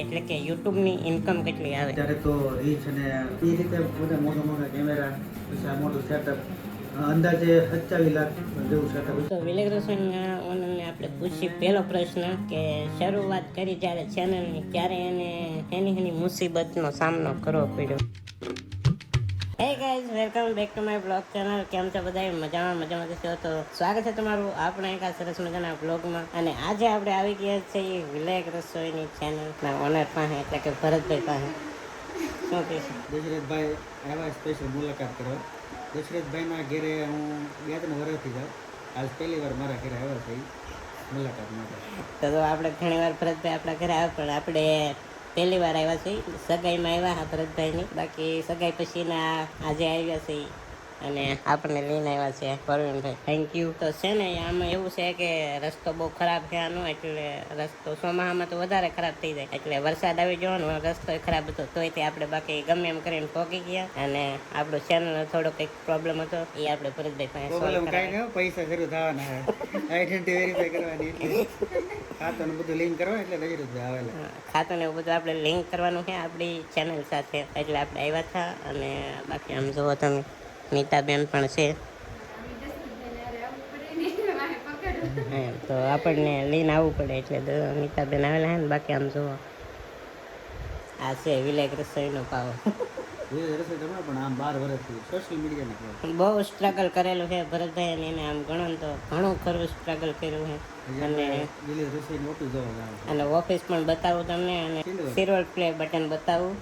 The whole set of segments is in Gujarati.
એટલે કે YouTube ની ઇન્કમ કેટલી આવે? ત્યારે તો રીચ અને એ રીતે બધા મોટા કેમેરા, પછી આ મોટું સેટઅપ, અંદાજે 27 લાખ જેવું સેટઅપ. તો વિલેજ રસોઈના ઓનરને આપણે પૂછી પહેલો પ્રશ્ન કે શરૂઆત કરી જ્યારે ચેનલની ત્યારે એને એની મુસીબતનો સામનો કરવો પડ્યો. Hey guys, welcome back to my blog channel. કેમ છો બધા? મજામાં છો? તો સ્વાગત છે તમારું આપણા એક આ સરસ મજાના બ્લોગમાં. અને આજે આપણે આવી ગયા છીએ વિલેજ રસોઈની ચેનલના ઓનર પાસે, એટલે કે ભરતભાઈ પાસે. શું કહેશું? દશરથભાઈ આવ્યા સ્પેશિયલ મુલાકાત કરવા. દશરથભાઈના ઘેરે હું 2-3 વર્ષથી જાઉં. આજ પહેલી વાર મારા ઘરે આવ્યા છે મુલાકાત માટે. તો આપણે ઘણી વાર ભરતભાઈ આપણા ઘરે આવે, પણ આપણે પહેલી વાર આવ્યા છીએ. સગાઈમાં આવ્યા હા ભરતભાઈની, બાકી સગાઈ પછીના આજે આવ્યા છીએ અને આપણને લઈને આવ્યા છે પરવીનભાઈ. Thank you. તો છે ને આમાં એવું છે કે રસ્તો બહુ ખરાબ છે આનો, એટલે રસ્તો ચોમાસામાં તો વધારે ખરાબ થઈ જાય. એટલે વરસાદ આવી ગયો ને રસ્તો ખરાબ હતો, તોય તે આપણે બાકી ગમે એમ કરીને પહોંચી ગયા. અને આપણો ચેનલ થોડો કંઈક પ્રોબ્લેમ હતો, એ આપણે ભરતભાઈ પાસે પ્રોબ્લેમ કાંઈ નહીં, પૈસા શરૂ થવાના આઈડેન્ટિટી વેરીફાઈ કરવાની, એટલે ખાતાનું બધું લિંક કરવા, એટલે દશરથભાઈ આવેલા. ખાતું ને એવું બધું આપણે લિંક કરવાનું છે આપણી ચેનલ સાથે, એટલે આપણે આવ્યા હતા. અને બાકી આમ જુઓ તમે, નીતાબેન પણ છે. તો આપણને લઈને આવવું પડે, એટલે નીતાબેન આવેલા છે ને. બાકી આમ જુઓ, આ છે વિલેજ રસોઈનો પાવો. રસોઈ કરવા પણ આમ 12 વર્ષથી સોશિયલ મીડિયાને બહુ સ્ટ્રગલ કરેલું છે ભરતભાઈ, અને એને આમ ઘણું ખરું સ્ટ્રગલ કર્યું છે. અને રસોઈની ઓફિસ જવા અને ઓફિસ પણ બતાવું તમને, અને સિલ્વર પ્લે બટન બતાવું.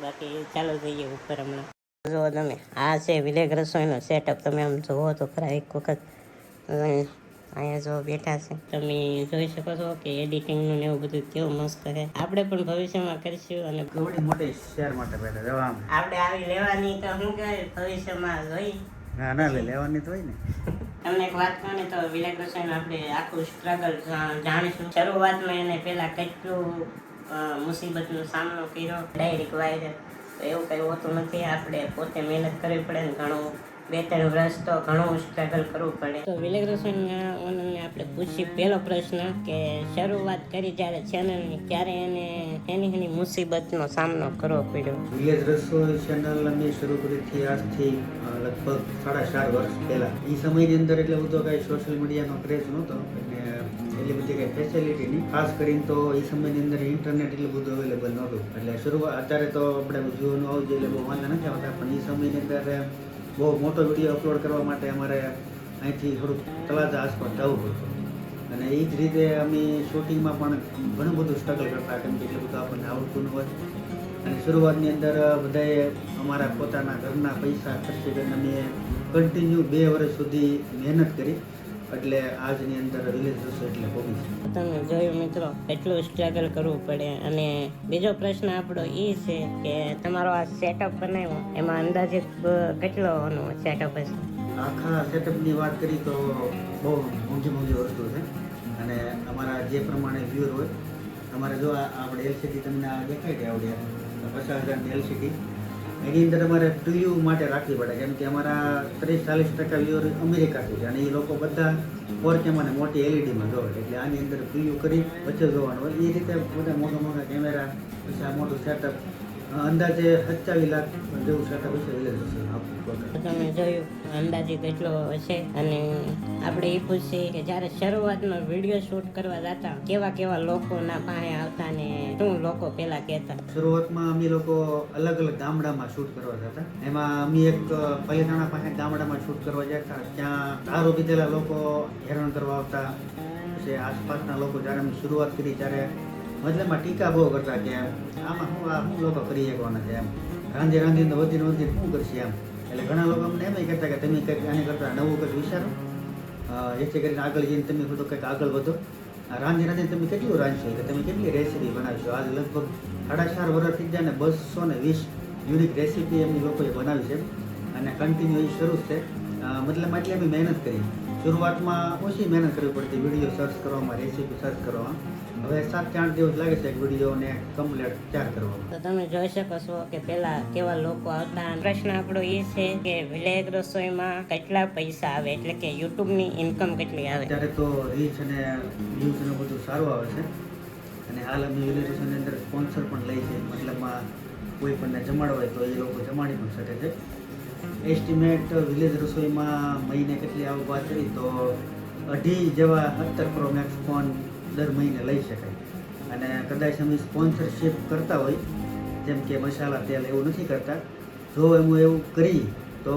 બાકી ચાલો જઈએ ઉપર હમણાં. જુઓ તમે, આ છે વિલેજ રસોઈનો સેટઅપ. તમે આમ જુઓ તો ખરા એક વખત. અહીંયા જો બેઠા છે, તમે જોઈ શકો છો કે એડિટિંગનું ને એવું બધું કેવું મસ્ત છે. આપણે પણ ભવિષ્યમાં કરીશું. અને ઘણી મોટી શેર માટે પહેલા જવામાં આપણે આવી લેવાની તો શું કહેવાય, ભવિષ્યમાં જોઈ ના લેવાની તો હોય ને. તમને એક વાત કહું ને, તો વિલેજ રસોઈનું આપણે આખું સ્ટ્રગલ જાણીશું. શરૂઆતમાં એને પહેલા કેટલું મુસીબતનો સામનો કર્યો, ડાયરેક્ટ વાયરલ. તો એવું કંઈ હોતું નથી, આપણે પોતે મહેનત કરવી પડે ને. ઘણું 2-3 વર્ષ તો ઘણું સ્ટ્રગલ કરવું પડે. તો વિલેજ રસોઈના ઓનરને આપણે પૂછી પહેલો પ્રશ્ન કે શરૂઆત કરી જ્યારે ચેનલની ત્યારે એને એની મુસીબતનો સામનો કરવો પડ્યો. વિલેજ રસોઈ ચેનલ અમે શરૂ કરી હતી આજથી લગભગ 4.5 વર્ષ પહેલા. એ સમયની અંદર એટલે બધો કાંઈ સોશિયલ મીડિયાનો ક્રેઝ નહોતો, અને એટલી બધી કંઈ ફેસિલિટી નહીં. ખાસ કરીને તો એ સમયની અંદર ઇન્ટરનેટ એટલું બધું અવેલેબલ નહોતું. એટલે શરૂઆત અત્યારે તો આપણે જીઓનું આવું જોઈએ એટલે બહુ વાંધા નથી આવતા, પણ એ સમયની અંદર બહુ મોટો વિડીયો અપલોડ કરવા માટે અમારે અહીંથી થોડુંક તળાજા આસપાસ જવું પડતું. અને એ જ રીતે અમે શૂટિંગમાં પણ ઘણું બધું સ્ટ્રગલ કરતા, કેમ કે એટલું બધું આપણને આવડતું ન હોય. અને શરૂઆતની અંદર બધાએ અમારા પોતાના ઘરના પૈસા ખર્ચી કરીને અમે કન્ટિન્યુ 2 વર્ષ સુધી મહેનત કરી. એટલે આજની અંદર વિલેજ રસોઈ એટલે હોબી છે. તમે જોયું મિત્રો, એટલું સ્ટ્રગલ કરવું પડે. અને બીજો પ્રશ્ન આપણો એ છે કે તમારો આ સેટઅપ બનાવ્યો, એમાં અંદાજે કેટલો સેટઅપ હશે? આખા સેટઅપની વાત કરી તો બહુ મોંઘી વસ્તુ છે. અને અમારા જે પ્રમાણે વ્યુઅર હોય, અમારે જો આપણે એલસીડી તમને આ દેખાય છે આવડે 50,000ની એલસીડી, એની અંદર અમારે પ્રિવ્યૂ માટે રાખવી પડે, કેમ કે અમારા 30-40% વ્યુઅર અમેરિકાથી છે, અને એ લોકો બધા 4K માં મોટી એલઈડીમાં જોવે. એટલે આની અંદર પ્રિવ્યૂ કરી વચ્ચે જોવાનું હોય. એ રીતે બધા મોટા કેમેરા, પછી આ મોટું સેટઅપ, અંદાજે 27 લાખ જેવું સેટઅપ હશે વિલેજ રસોઈનું. તમે જોયું અંદાજે કેટલો હશે. અને આપણે એ પૂછીએ કે જ્યારે શરૂઆતમાં વિડીયો શૂટ કરવા જતા, કેવા લોકોના પાસે આવતા ને શું લોકો પેલા કહેતા? શરૂઆતમાં અમે લોકો અલગ ગામડામાં શૂટ કરવા જતા. એમાં અમે એક પલીતાણા પાસે ગામડામાં શૂટ કરવા જતા, ત્યાં દારૂ પીધેલા લોકો હેરાન કરવા આવતા. પછી આસપાસના લોકો જ્યારે અમે શરૂઆત કરી ત્યારે મતલબમાં ટીકા બહુ કરતા કે આમાં શું લોકો કરી શકવાના છે, એમ રાંધીને વધીને શું કરશે એમ. એટલે ઘણા લોકો અમને એમ કહેતા કે તમે કંઈક આને કરતા નવું કંઈક વિચારો, જેથી કરીને આગળ જઈને તમે બધું કંઈક આગળ વધો. રાંધીને તમે કેટલું રાંધશો, કે તમે કેટલી રેસીપી બનાવશો. આજ લગભગ 4.5 વર્ષ થઈ જાય ને 220 યુનિક રેસીપી એમની લોકોએ બનાવી છે. અને કન્ટિન્યુ એ શરૂ છે. મતલબ એટલી અમે મહેનત કરી. શરૂઆતમાં ઓછી મહેનત કરવી પડતી વિડીયો સર્ચ કરવામાં, રેસીપી સર્ચ કરવામાં. હવે 7-8 દિવસ લાગે છે એક વિડીયોને કમ્પ્લીટ તૈયાર કરવામાં. તો તમે જોઈ શકો છો કે પેલા કેવા લોકો આવતા. પ્રશ્ન આપણો એ છે કે વિલેજ રસોઈમાં કેટલા પૈસા આવે, એટલે કે યુટ્યુબની ઇન્કમ કેટલી આવે? ત્યારે તો રીચ અને વ્યૂઝ ને બધું સારું આવે છે. અને હાલ અમે વિલેજ રસોઈની અંદર સ્પોન્સર પણ લઈ છે, મતલબમાં કોઈ પણને જમાડવા હોય તો એ લોકો જમાડી પણ શકે છે. એસ્ટિમેટ વિલેજ રસોઈમાં મહિને કેટલી આવક વાત કરી તો 2.5 જેવા 17 Pro Max ફોન દર મહિને લઈ શકાય. અને કદાચ અમે સ્પોન્સરશિપ કરતા હોય, જેમ કે મસાલા તેલ એવું નથી કરતા, જો એમ એવું કરી તો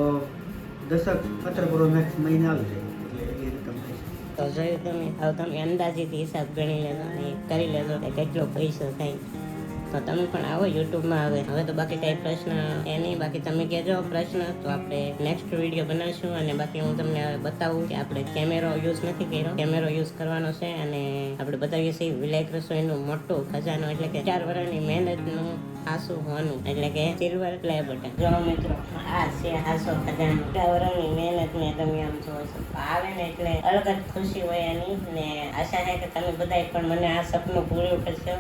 17 Pro Max મહિને આવી જાય, એટલે એટલી રકમ થઈ છે. તો જોયું તમે અંદાજિત હિસાબ ગણી લેજો અને કરી લેજો કે કેટલો પૈસો થાય. તો તમે પણ આવો યુટ્યુબમાં. હવે તો બાકી કંઈ પ્રશ્ન એ નહીં, બાકી તમે કહેજો પ્રશ્ન તો આપણે નેક્સ્ટ વિડીયો બનાવીશું. અને બાકી હું તમને બતાવું કે આપણે કેમેરો યુઝ નથી કર્યો, કેમેરો યુઝ કરવાનો છે. અને આપણે બતાવીએ છીએ વિલેજ રસોઈનું મોટું ખજાનો, એટલે કે 4 વર્ષની મહેનતનું હાસું હોવાનું, એટલે કે સિલ્વર પ્લે બટન. જો મિત્રો, આ છે હાસો ખજાનો. 4 વર્ષની મહેનત ને તમે આમ જોવો છો, આવે ને એટલે અલગ જ ખુશી હોય એની. ને આશા છે કે તમે બધા પણ મને આ સપનું પૂરું કરશો.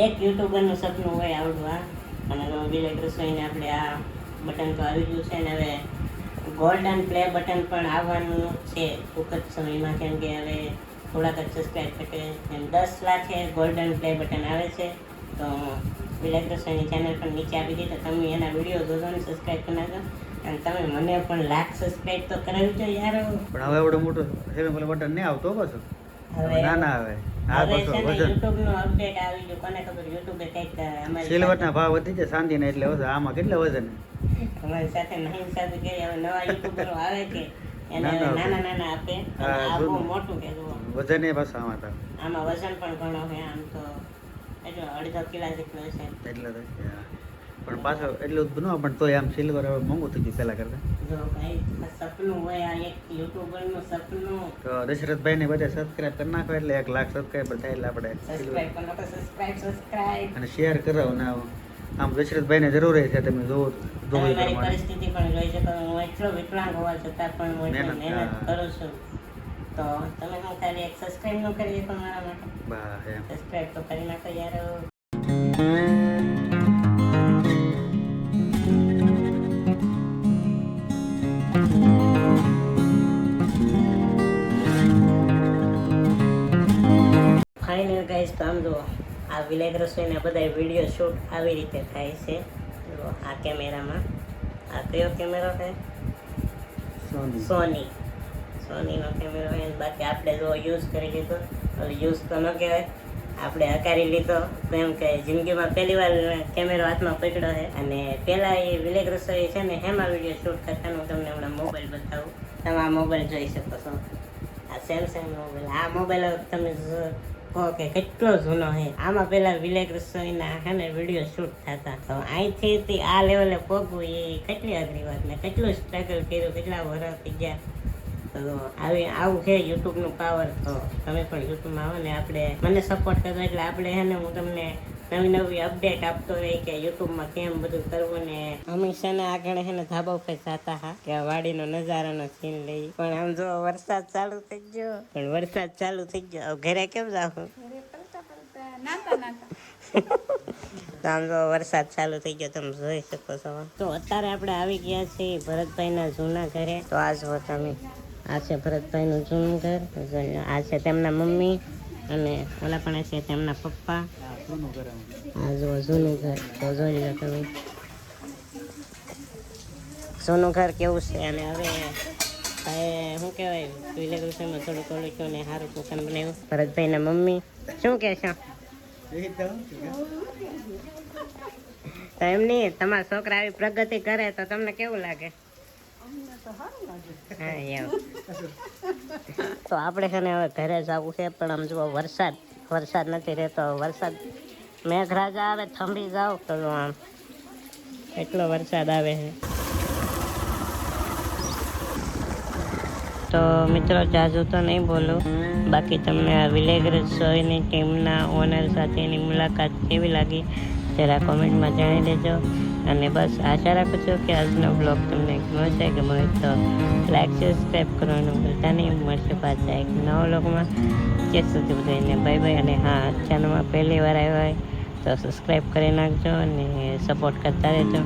એક યુટ્યુબરનું સપનું હોય આવડું આ. અને વિલેજ રસોઈને આપણે આ બટન તો આવી ગયું છે ને હવે ગોલ્ડન પ્લે બટન પણ આવવાનું છે ટૂંક જ સમયમાં, કેમ કે હવે થોડાક જ સબસ્ક્રાઈબ થશે. 10 લાખે ગોલ્ડન પ્લે બટન આવે છે. તો વિલેજ રસોઈની ચેનલ પણ નીચે આપી દીધી, તો તમે એના વિડીયો જોજો ને સબસ્ક્રાઈબ કરી નાખો. અને તમે મને પણ લાખ સબસ્ક્રાઈબ તો કરાવી દો યાર. પણ હવે એવડો મોટો સિલ્વર બટન નહીં આવતો પાછો, હવે નાના આવે. આ હવે પાછો છે ને વજન યુટ્યુબનું અપડેટ આવી ગયું. કોને ખબર યુટ્યુબે કંઈક અમારી સિલ્વરના ભાવ વધી જાય શાંતિને, એટલે વજન આમાં કેટલા વજન અમારી સાથે નહીં સાથે કરી. હવે નવા યુટ્યુબરો આવે કે એને હવે નાના આપે. હા, આ બહુ જૂનું. મોટું કે જુઓ, વજન એ પાછું આમાં થાય આમાં વજન પણ ઘણો છે. આમ તો એટલો 1.5 કિલો જેટલો છે. એટલે તો છે. હા. પણ પાછો એટલું જ ન, પણ તોય આમ સિલ્વર હવે મોંઘું થઈ ગયું પહેલા કરતા. જો ભાઈ, આ સપનું હોય, આ એક યુટ્યુબરનું સપનું. તો દશરથભાઈ ને બધા સબસ્ક્રાઇબ કરી નાખો, એટલે 1 લાખ સબસ્ક્રાઈબર થાય, એટલે આપણે સબસ્ક્રાઇબ કરો તો સબસ્ક્રાઇબ. અને શેર કરાવો ને આમ દશરથભાઈ ને જરૂર છે. તમે જોવો તમે મારી પ્રમાણે પરિસ્થિતિ પણ જોઈ શકો. હું એટલો વિકલાંગ હોવા છતાં પણ હું એટલી મહેનત, મહેનત હા. કરું છું. તો તમે હું ખાલી એક સબસ્ક્રાઇબ ન કરી શકો મારા માટે? બા એમ. સબસ્ક્રાઇબ તો કરી નાખો યાર. ફાઇનલ ગાઈસ, તો આમ જુઓ, આ વિલેજ રસોઈના બધા વિડીયો શૂટ આવી રીતે થાય છે. જુઓ, આ કેમેરામાં. આ કયો કેમેરો છે? સોનીનો કેમેરો છે. બાકી આપણે જો યુઝ કરી લીધો, યુઝ તો ન કહેવાય, આપણે હકારી લીધો. કેમ કે જિંદગીમાં પહેલી વાર કેમેરો હાથમાં પકડ્યો છે. અને પહેલાં એ વિલેજ રસોઈ છે ને, હેમાં વિડીયો શૂટ કરતા. હું તમને હમણાં મોબાઈલ બતાવું. તમે આ મોબાઈલ જોઈ શકો છો, આ સેમસંગ મોબાઈલ. આ મોબાઈલ તમે કહો કે કેટલો જૂનો છે. આમાં પહેલાં વિલેજ રસોઈના છે ને વિડીયો શૂટ થતા. તો અહીંથી આ લેવલે પહોંચવું એ કેટલી અઘરી વાત ને કેટલું સ્ટ્રગલ કર્યું, કેટલા વર્ષ થઈ ગયા. તો આવું છે યુટ્યુબનું પાવર. તો તમે પણ યુટ્યુબમાં આવો ને આપણે મને સપોર્ટ કરજો, એટલે આપણે છે ને હું તમને નવી અપડેટ આપતો રહી કે યુટ્યુબમાં કેમ બધું કરવું. ને હંમેશા ને આગળ છે ને ધાબા ઉપર જતા હા કે વાડીનો નજારાનો સીન લઈ. પણ આમ જો વરસાદ ચાલુ થઈ ગયો, ઘરે કેમ જાવ? તો આમ જો વરસાદ ચાલુ થઈ ગયો, તમે જોઈ શકો છો. તો અત્યારે આપણે આવી ગયા છીએ ભરતભાઈના જૂના ઘરે. તો આ જો તમે, આ છે ભરતભાઈનું જૂનું ઘર, આ છે તેમના મમ્મી, અને ઓલા પણ છે તેમના પપ્પા. આ જો જૂનું ઘર, તો જોઈ લો તમે જૂનું ઘર કેવું છે. અને હવે શું કહેવાય, વિલેજ રસોઈમાં થોડું થયું ને સારું દુકાન બનાવ્યું. ભરતભાઈના મમ્મી શું કહેશો? તો એમ નહીં, તમારા છોકરા આવી પ્રગતિ કરે તો તમને કેવું લાગે? હા એમ. તો આપણે છે ને હવે ઘરે જવું છે, પણ આમ જુઓ વરસાદ નથી રહેતો. વરસાદ મેઘરાજા આવે, થંભી જાવ તો આમ એટલો વરસાદ આવે છે. તો મિત્રો, જાજુ તો નહીં બોલું, બાકી તમને આ વિલેજ રસોઈની ટીમના ઓનર સાથેની મુલાકાત કેવી લાગી જરા કોમેન્ટમાં જણાવી દેજો. અને બસ આશા રાખું છું કે આજનો બ્લોગ તમને ગમે તો લાઈક સબસ્ક્રાઈબ કરવાનું ભૂલતા નહીં. મળશે પાછા એક નવા બ્લોગમાં. ત્યાં સુધી બધાને બાય બાય. અને હા, ચેનલમાં પહેલી વાર આવ્યા હોય તો સબસ્ક્રાઈબ કરી નાખજો અને સપોર્ટ કરતા રહેજો.